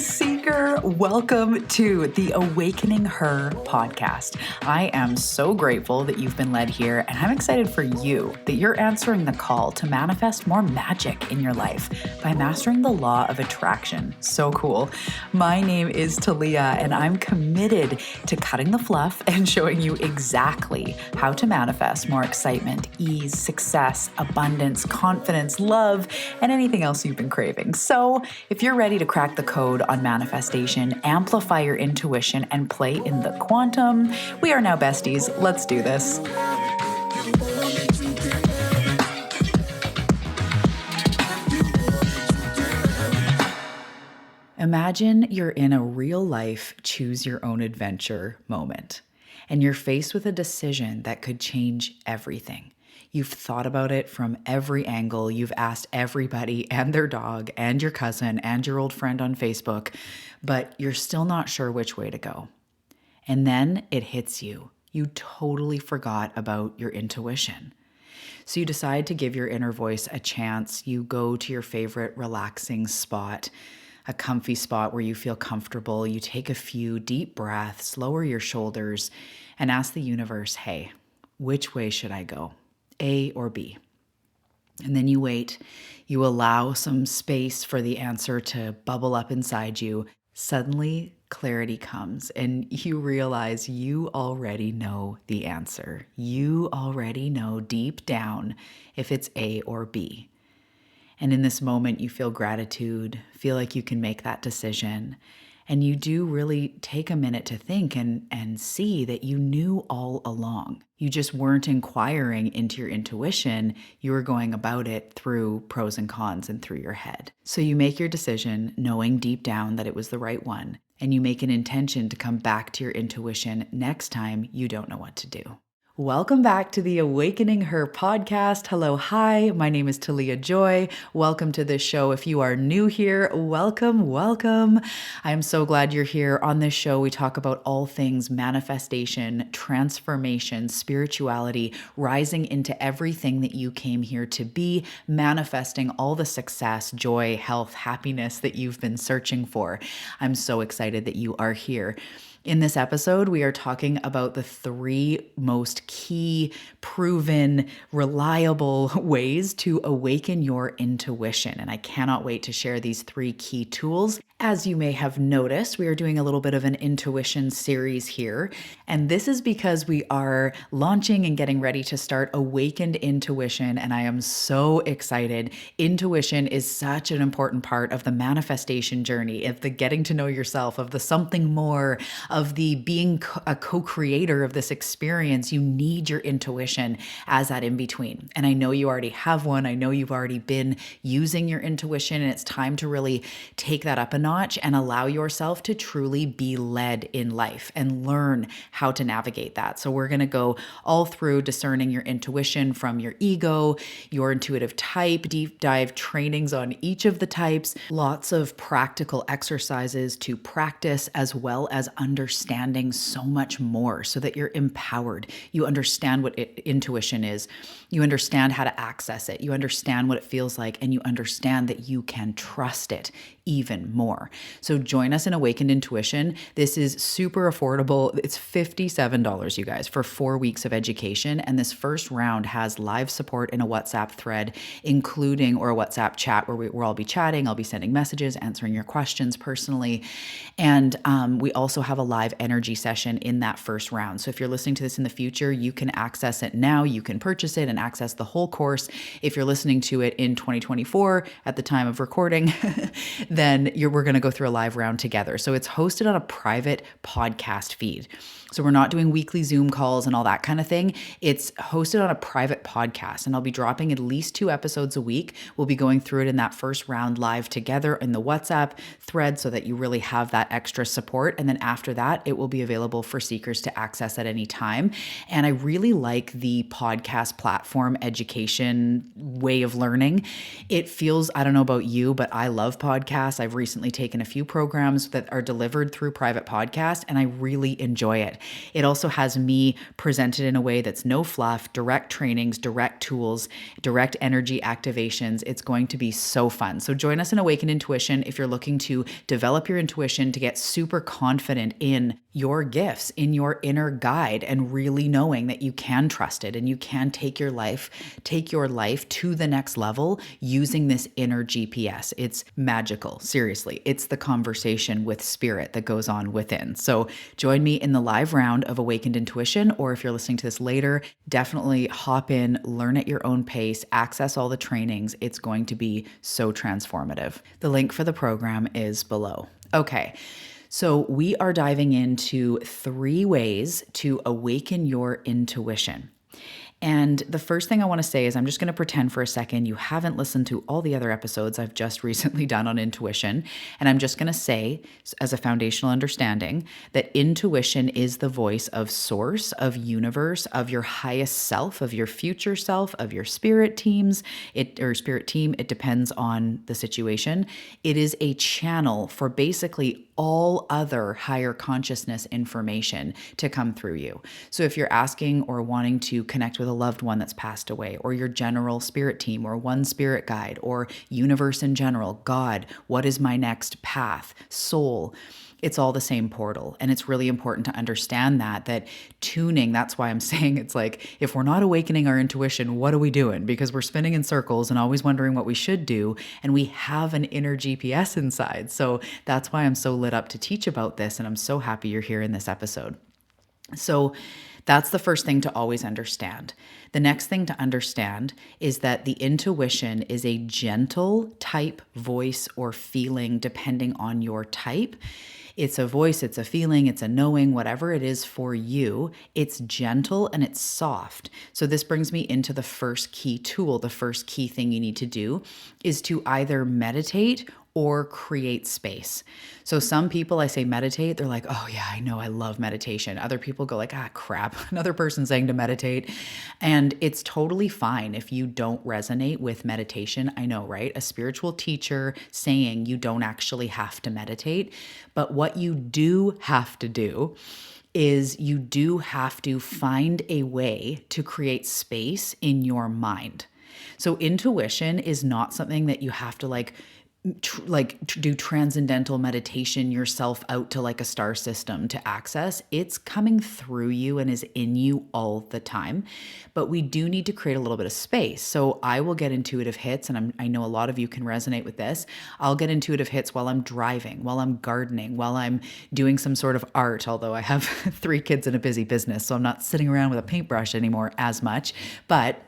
Seeker. Welcome to the Awakening Her podcast. I am so grateful that you've been led here, and I'm excited for you that you're answering the call to manifest more magic in your life by mastering the law of attraction. So cool. My name is Talia, and I'm committed to cutting the fluff and showing you exactly how to manifest more excitement, ease, success, abundance, confidence, love, and anything else you've been craving. So if you're ready to crack the code on manifestation, amplify your intuition, and play in the quantum, we are now besties. Let's do this. Imagine you're in a real life choose your own adventure moment, and you're faced with a decision that could change everything. You've thought about it from every angle. You've asked everybody and their dog and your cousin and your old friend on Facebook, but you're still not sure which way to go. And then it hits you. You totally forgot about your intuition. So you decide to give your inner voice a chance. You go to your favorite relaxing spot, a comfy spot where you feel comfortable. You take a few deep breaths, lower your shoulders, and ask the universe, hey, which way should I go? A or B? And then you wait. You allow some space for the answer to bubble up inside you. Suddenly, clarity comes, and you realize you already know the answer. You already know deep down if it's A or B. And in this moment, you feel gratitude, feel like you can make that decision. And you do really take a minute to think and see that you knew all along. You just weren't inquiring into your intuition. You were going about it through pros and cons and through your head. So you make your decision knowing deep down that it was the right one. And you make an intention to come back to your intuition next time you don't know what to do. Welcome back to the Awakening Her podcast. Hello, hi, my name is Talia Joy. Welcome to this show. If you are new here, welcome, welcome. I am so glad you're here. On this show, we talk about all things manifestation, transformation, spirituality, rising into everything that you came here to be, manifesting all the success, joy, health, happiness that you've been searching for. I'm so excited that you are here. In this episode, we are talking about the 3 most key, proven, reliable ways to awaken your intuition. And I cannot wait to share these 3 key tools. As you may have noticed, we are doing a little bit of an intuition series here. And this is because we are launching and getting ready to start Awakened Intuition. And I am so excited. Intuition is such an important part of the manifestation journey, of the getting to know yourself, of the something more, of the being a co-creator of this experience. You need your intuition as that in between. And I know you already have one. I know you've already been using your intuition, and it's time to really take that up a notch and allow yourself to truly be led in life and learn how to navigate that. So we're going to go all through discerning your intuition from your ego, your intuitive type, deep dive trainings on each of the types, lots of practical exercises to practice, as well as understanding so much more so that you're empowered. You understand what intuition is. You understand how to access it. You understand what it feels like, and you understand that you can trust it even more. So join us in Awakened Intuition. This is super affordable. It's $57, you guys, for 4 weeks of education. And this first round has live support in a WhatsApp thread, including, or a WhatsApp chat where we'll all be chatting. I'll be sending messages, answering your questions personally. And we also have a live energy session in that first round. So if you're listening to this in the future, you can access it now. You can purchase it and access the whole course. If you're listening to it in 2024 at the time of recording, then we're going to go through a live round together. So it's hosted on a private podcast feed. So we're not doing weekly Zoom calls and all that kind of thing. It's hosted on a private podcast, and I'll be dropping at least 2 episodes a week. We'll be going through it in that first round live together in the WhatsApp thread so that you really have that extra support. And then after that, it will be available for seekers to access at any time. And I really like the podcast platform education way of learning. It feels, I don't know about you, but I love podcasts. I've recently taken a few programs that are delivered through private podcast, and I really enjoy it. It also has me presented in a way that's no fluff, direct trainings, direct tools, direct energy activations. It's going to be so fun. So join us in Awaken Intuition if you're looking to develop your intuition, to get super confident in your gifts, in your inner guide, and really knowing that you can trust it and you can take your life to the next level using this inner GPS. It's magical. Seriously. It's the conversation with spirit that goes on within. So join me in the live round of Awakened Intuition, or if you're listening to this later, definitely hop in, learn at your own pace, access all the trainings. It's going to be so transformative. The link for the program is below. Okay. So we are diving into 3 ways to awaken your intuition. And the first thing I want to say is I'm just going to pretend for a second you haven't listened to all the other episodes I've just recently done on intuition. And I'm just going to say, as a foundational understanding, that intuition is the voice of source, of universe, of your highest self, of your future self, of your spirit teams, spirit team. It depends on the situation. It is a channel for basically all other higher consciousness information to come through you. So if you're asking or wanting to connect with a loved one that's passed away, or your general spirit team, or one spirit guide, or universe in general, God, what is my next path, soul, it's all the same portal. And it's really important to understand that tuning, that's why I'm saying it's like, if we're not awakening our intuition, what are we doing? Because we're spinning in circles and always wondering what we should do. And we have an inner GPS inside. So that's why I'm so lit up to teach about this. And I'm so happy you're here in this episode. So that's the first thing to always understand. The next thing to understand is that the intuition is a gentle type voice or feeling depending on your type. It's a voice, it's a feeling, it's a knowing, whatever it is for you. It's gentle and it's soft. So this brings me into the first key tool. The first key thing you need to do is to either meditate or create space. So some people, I say meditate, they're like, oh yeah, I know, I love meditation. Other people go like, ah, crap, another person saying to meditate. And it's totally fine if you don't resonate with meditation. I know, right? A spiritual teacher saying you don't actually have to meditate. But what you do have to do is you do have to find a way to create space in your mind. So intuition is not something that you have to do transcendental meditation yourself out to like a star system to access. It's coming through you and is in you all the time. But we do need to create a little bit of space. So I will get intuitive hits, and I know a lot of you can resonate with this. I'll get intuitive hits while I'm driving, while I'm gardening, while I'm doing some sort of art, although I have 3 kids and a busy business, so I'm not sitting around with a paintbrush anymore as much. But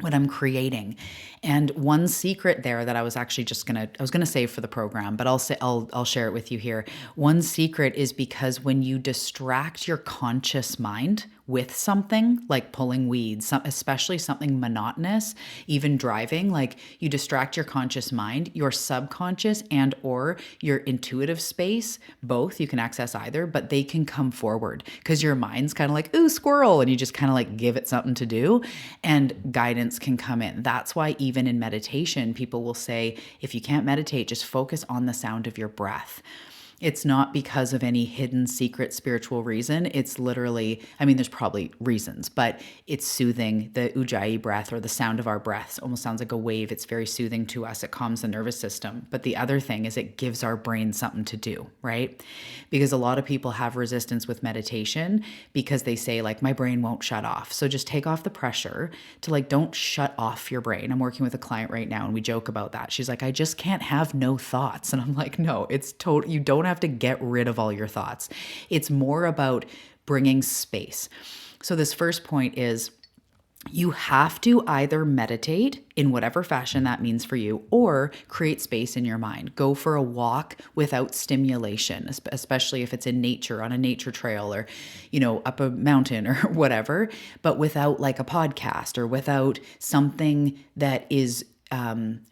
when I'm creating. And one secret there that I was actually I was gonna save for the program, but I'll share it with you here. One secret is because when you distract your conscious mind with something like pulling weeds, especially something monotonous, even driving, like you distract your conscious mind, your subconscious and or your intuitive space, both, you can access either, but they can come forward because your mind's kind of like, ooh, squirrel, and you just kind of like give it something to do and guidance can come in. That's why even in meditation, people will say, if you can't meditate, just focus on the sound of your breath. It's not because of any hidden secret spiritual reason. It's literally, I mean, there's probably reasons, but it's soothing. The ujjayi breath, or the sound of our breaths, almost sounds like a wave. It's very soothing to us. It calms the nervous system. But the other thing is it gives our brain something to do, right? Because a lot of people have resistance with meditation because they say like, my brain won't shut off. So just take off the pressure to like, don't shut off your brain. I'm working with a client right now and we joke about that. She's like, I just can't have no thoughts. And I'm like, no, it's total. You don't have to get rid of all your thoughts. It's more about bringing space. So this first point is you have to either meditate in whatever fashion that means for you, or create space in your mind. Go for a walk without stimulation, especially if it's in nature, on a nature trail, or, up a mountain or whatever, but without like a podcast or without something that is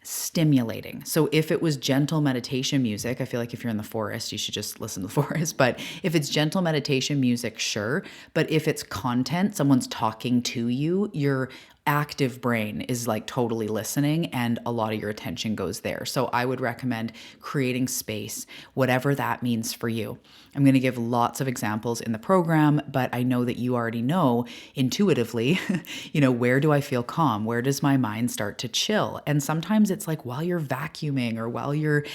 stimulating. So if it was gentle meditation music, I feel like if you're in the forest, you should just listen to the forest. But if it's gentle meditation music, sure. But if it's content, someone's talking to you, you're active brain is like totally listening, and a lot of your attention goes there. So I would recommend creating space, whatever that means for you. I'm going to give lots of examples in the program, but I know that you already know intuitively, where do I feel calm? Where does my mind start to chill? And sometimes it's like while you're vacuuming or while you're,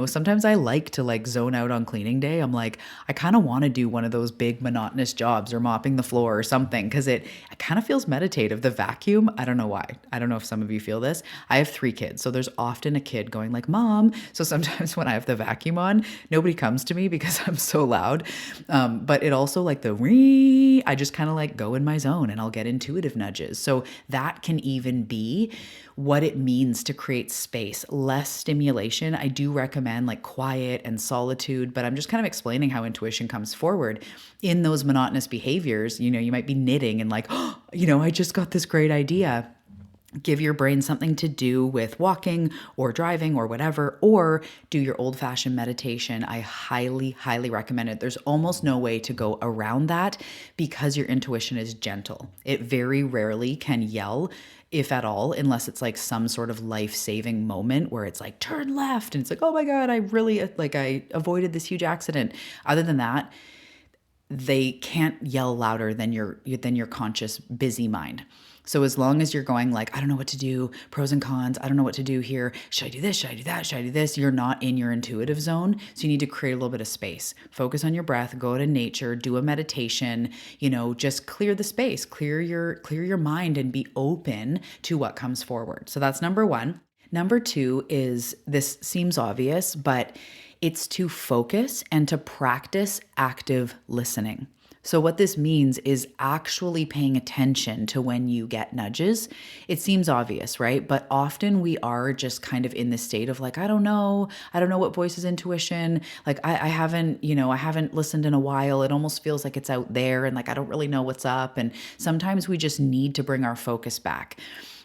sometimes I like to like zone out on cleaning day. I'm like, I kind of want to do one of those big monotonous jobs or mopping the floor or something, because it kind of feels meditative. The vacuum, I don't know why. I don't know if some of you feel this. I have 3 kids, so there's often a kid going like, Mom. So sometimes when I have the vacuum on, nobody comes to me because I'm so loud. But it also like I just kind of like go in my zone and I'll get intuitive nudges. So that can even be what it means to create space, less stimulation. I do recommend like quiet and solitude, but I'm just kind of explaining how intuition comes forward in those monotonous behaviors. You might be knitting and like, I just got this great idea. Give your brain something to do with walking or driving or whatever, or do your old-fashioned meditation. I highly, highly recommend it. There's almost no way to go around that because your intuition is gentle. It very rarely can yell, if at all, unless it's like some sort of life-saving moment where it's like, turn left. And it's like, oh my God, I avoided this huge accident. Other than that, they can't yell louder than your conscious busy mind. So as long as you're going like, I don't know what to do, pros and cons, I don't know what to do here. Should I do this? Should I do that? Should I do this? You're not in your intuitive zone. So you need to create a little bit of space. Focus on your breath, go to nature, do a meditation, just clear the space, clear your mind and be open to what comes forward. So that's number 1. Number 2 is, this seems obvious, but it's to focus and to practice active listening. So what this means is actually paying attention to when you get nudges. It seems obvious, right? But often we are just kind of in this state of like, I don't know what voice is intuition. Like I haven't listened in a while. It almost feels like it's out there and like, I don't really know what's up. And sometimes we just need to bring our focus back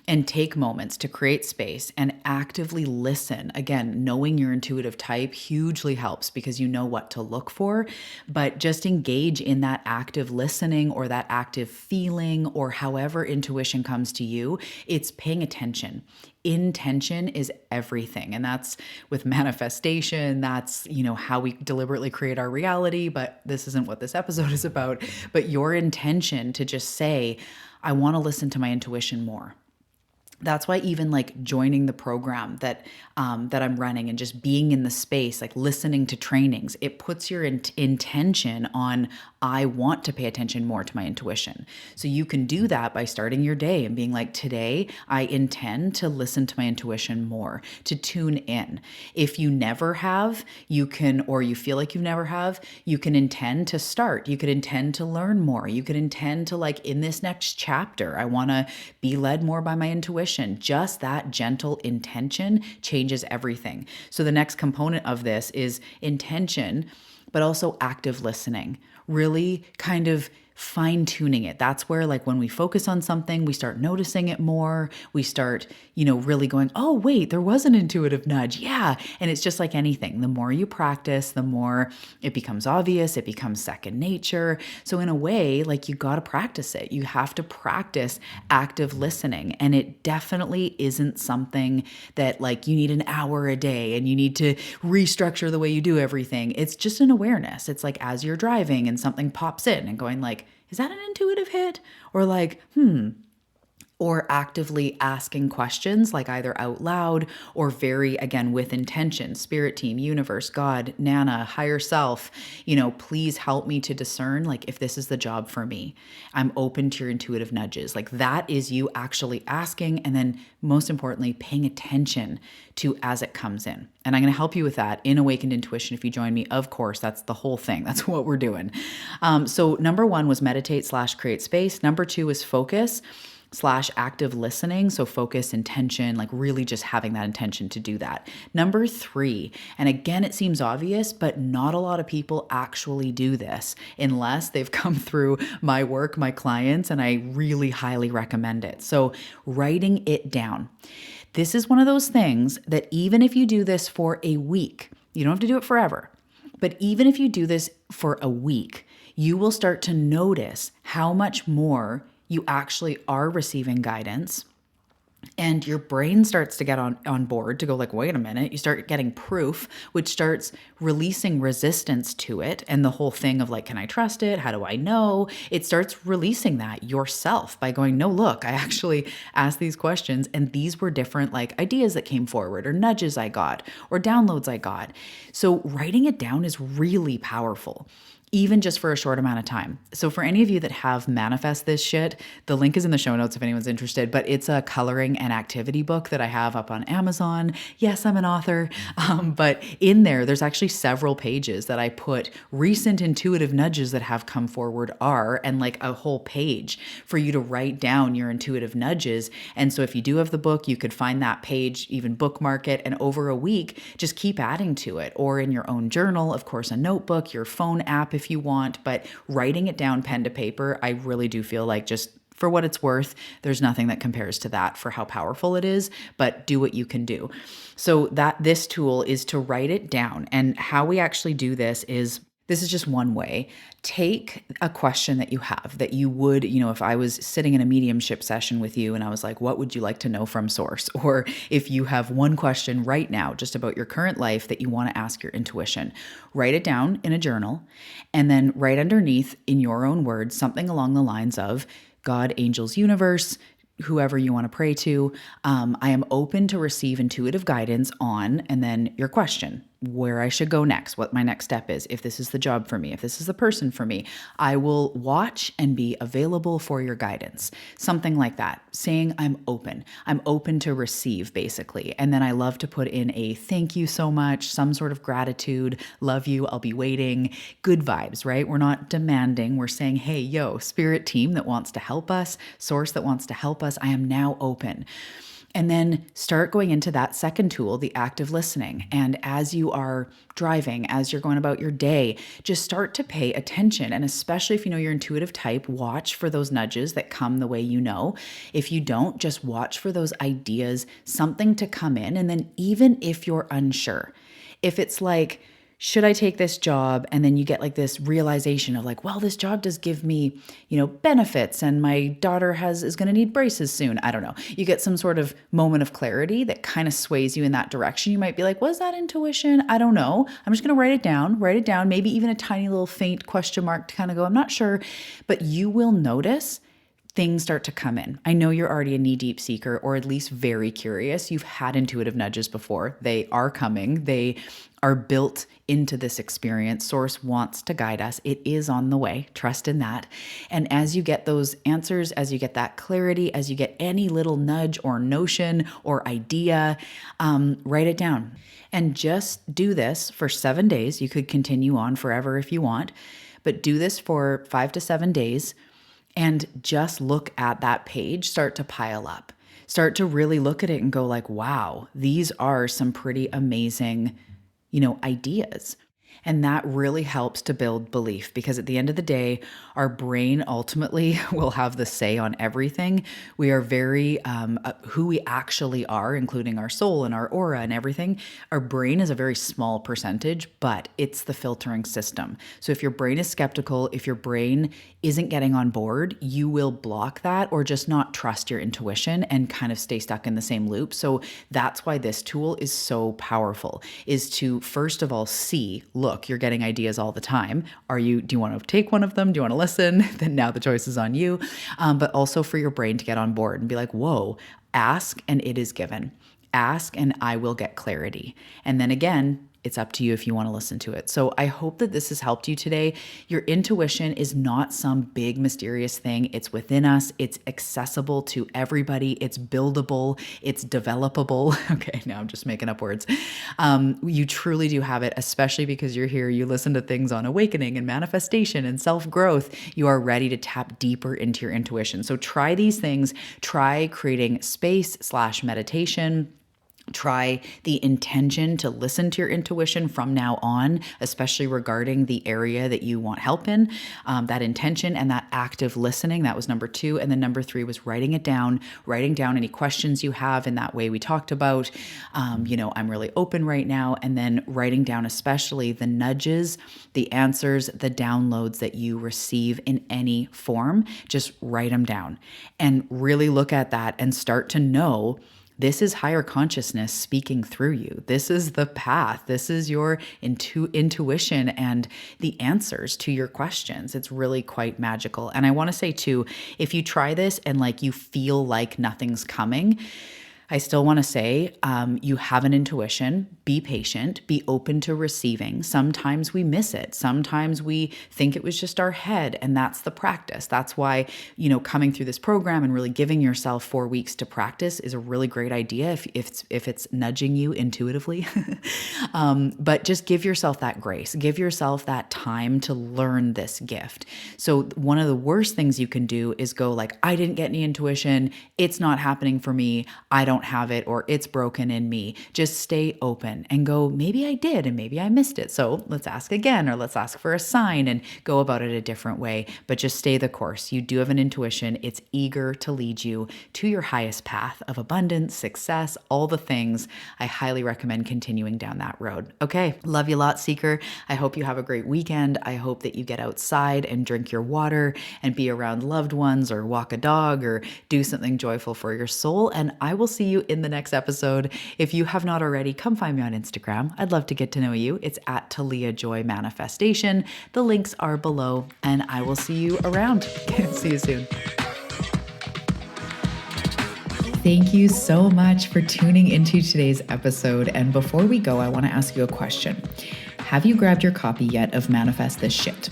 and take moments to create space and actively listen. Again, knowing your intuitive type hugely helps because you know what to look for, but just engage in that active listening or that active feeling or however intuition comes to you. It's paying attention. Intention is everything. And that's with manifestation. That's, how we deliberately create our reality, but this isn't what this episode is about. But your intention to just say, I want to listen to my intuition more. That's why even like joining the program that I'm running and just being in the space, like listening to trainings, it puts your intention on, I want to pay attention more to my intuition. So you can do that by starting your day and being like, today I intend to listen to my intuition more, to tune in. If you never have, you can, or you feel like you never have, you can intend to start. You could intend to learn more. You could intend to like, in this next chapter, I want to be led more by my intuition. Just that gentle intention changes everything. So the next component of this is intention, but also active listening. Really kind of fine-tuning it. That's where like when we focus on something, we start noticing it more. We start, really going, oh, wait, there was an intuitive nudge. Yeah. And it's just like anything. The more you practice, the more it becomes obvious. It becomes second nature. So in a way, like you got to practice it. You have to practice active listening. And it definitely isn't something that like you need an hour a day and you need to restructure the way you do everything. It's just an awareness. It's like as you're driving and something pops in and going like, is that an intuitive hit? Or like, or actively asking questions like either out loud or very, again, with intention, spirit team, universe, God, Nana, higher self, please help me to discern like if this is the job for me. I'm open to your intuitive nudges. Like that is you actually asking and then most importantly, paying attention to as it comes in. And I'm going to help you with that in Awakened Intuition. If you join me, of course, that's the whole thing. That's what we're doing. So number 1 was meditate/create space. Number 2 is focus/active listening. So focus, intention, like really just having that intention to do that. Number 3, and again, it seems obvious, but not a lot of people actually do this unless they've come through my work, my clients, and I really highly recommend it. So writing it down. This is one of those things that even if you do this for a week, you don't have to do it forever, but even if you do this for a week, you will start to notice how much more you actually are receiving guidance. And your brain starts to get on board to go like, wait a minute, you start getting proof, which starts releasing resistance to it. And the whole thing of like, can I trust it? How do I know? It starts releasing that yourself by going, no, look, I actually asked these questions and these were different like ideas that came forward or nudges I got or downloads I got. So writing it down is really powerful, even just for a short amount of time. So for any of you that have manifest this shit, the link is in the show notes if anyone's interested, but it's a coloring and activity book that I have up on Amazon. Yes, I'm an author. But in there's actually several pages that I put recent intuitive nudges that have come forward and like a whole page for you to write down your intuitive nudges. And so if you do have the book, you could find that page, even bookmark it, and over a week, just keep adding to it, or in your own journal, of course, a notebook, your phone app if you want, but writing it down pen to paper, I really do feel like, just for what it's worth, there's nothing that compares to that for how powerful it is, but do what you can do. So this tool is to write it down. And how we actually do this is just one way. Take a question that you have that you would, if I was sitting in a mediumship session with you and I was like, what would you like to know from source? Or if you have one question right now just about your current life that you want to ask your intuition, write it down in a journal and then write underneath in your own words something along the lines of God, angels, universe, whoever you want to pray to. I am open to receive intuitive guidance on, and then your question, where I should go next, what my next step is, if this is the job for me, if this is the person for me. I will watch and be available for your guidance. Something like that, saying I'm open to receive, basically. And then I love to put in a thank you so much, some sort of gratitude, love you, I'll be waiting, good vibes, right? We're not demanding, we're saying, hey, yo, spirit team that wants to help us, source that wants to help us, I am now open. And then start going into that second tool, the active listening. And as you are driving, as you're going about your day, just start to pay attention. And especially if you know your intuitive type, watch for those nudges that come the way you know. If you don't, just watch for those ideas, something to come in. And then even if you're unsure, if it's like, should I take this job? And then you get like this realization of like, well, this job does give me, benefits and my daughter is going to need braces soon. I don't know. You get some sort of moment of clarity that kind of sways you in that direction. You might be like, was that intuition? I don't know. I'm just going to write it down, maybe even a tiny little faint question mark to kind of go, I'm not sure, but you will notice things start to come in. I know you're already a knee-deep seeker, or at least very curious. You've had intuitive nudges before. They are coming. They are built into this experience. Source wants to guide us. It is on the way. Trust in that. And as you get those answers, as you get that clarity, as you get any little nudge or notion or idea, write it down. And just do this for 7 days. You could continue on forever if you want, but do this for 5 to 7 days. And just look at that page, start to pile up, start to really look at it and go like, wow, these are some pretty amazing, ideas. And that really helps to build belief, because at the end of the day, our brain ultimately will have the say on everything. We are very, who we actually are, including our soul and our aura and everything. Our brain is a very small percentage, but it's the filtering system. So if your brain is skeptical, if your brain isn't getting on board, you will block that or just not trust your intuition and kind of stay stuck in the same loop. So that's why this tool is so powerful, is to first of all look, you're getting ideas all the time. Do you want to take one of them? Do you want to listen? Then now the choice is on you. But also for your brain to get on board and be like, whoa, ask and it is given. Ask and I will get clarity. And then again, it's up to you if you want to listen to it. So I hope that this has helped you today. Your intuition is not some big mysterious thing. It's within us. It's accessible to everybody. It's buildable. It's developable. Okay, now I'm just making up words. You truly do have it, especially because you're here. You listen to things on awakening and manifestation and self-growth. You are ready to tap deeper into your intuition. So try these things. Try creating space/meditation Try the intention to listen to your intuition from now on, especially regarding the area that you want help in. That intention and that active listening, that was number 2. And then number 3 was writing down any questions you have. In that way we talked about, I'm really open right now. And then writing down especially the nudges, the answers, the downloads that you receive in any form. Just write them down and really look at that and start to know this is higher consciousness speaking through you. This is the path. This is your intuition and the answers to your questions. It's really quite magical. And I want to say too, if you try this and you feel like nothing's coming, I still want to say you have an intuition. Be patient, be open to receiving. Sometimes we miss it. Sometimes we think it was just our head, and that's the practice. That's why, coming through this program and really giving yourself 4 weeks to practice is a really great idea if it's nudging you intuitively. But just give yourself that grace. Give yourself that time to learn this gift. So one of the worst things you can do is go I didn't get any intuition. It's not happening for me. I don't have it, or it's broken in me. Just stay open and go, maybe I did and maybe I missed it. So let's ask again, or let's ask for a sign and go about it a different way. But just stay the course. You do have an intuition. It's eager to lead you to your highest path of abundance, success, all the things. I highly recommend continuing down that road. Okay. Love you a lot, Seeker. I hope you have a great weekend. I hope that you get outside and drink your water and be around loved ones, or walk a dog, or do something joyful for your soul. And I will see you in the next episode. If you have not already, come find me on Instagram. I'd love to get to know you. It's at Talia Joy Manifestation. The links are below, and I will see you around. See you soon. Thank you so much for tuning into today's episode. And before we go, I want to ask you a question. Have you grabbed your copy yet of Manifest This Shit?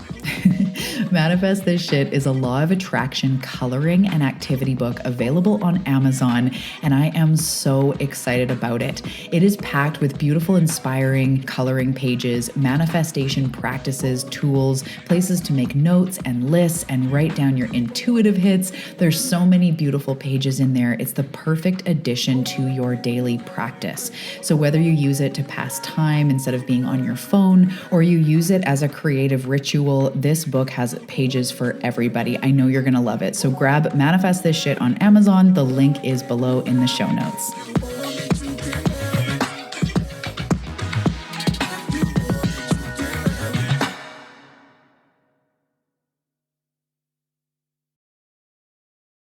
Manifest This Shit is a law of attraction coloring and activity book available on Amazon, and I am so excited about it. It is packed with beautiful, inspiring coloring pages, manifestation practices, tools, places to make notes and lists and write down your intuitive hits. There's so many beautiful pages in there. It's the perfect addition to your daily practice. So whether you use it to pass time instead of being on your phone, or you use it as a creative ritual, this book has pages for everybody. I know you're going to love it. So grab Manifest This Shit on Amazon. The link is below in the show notes.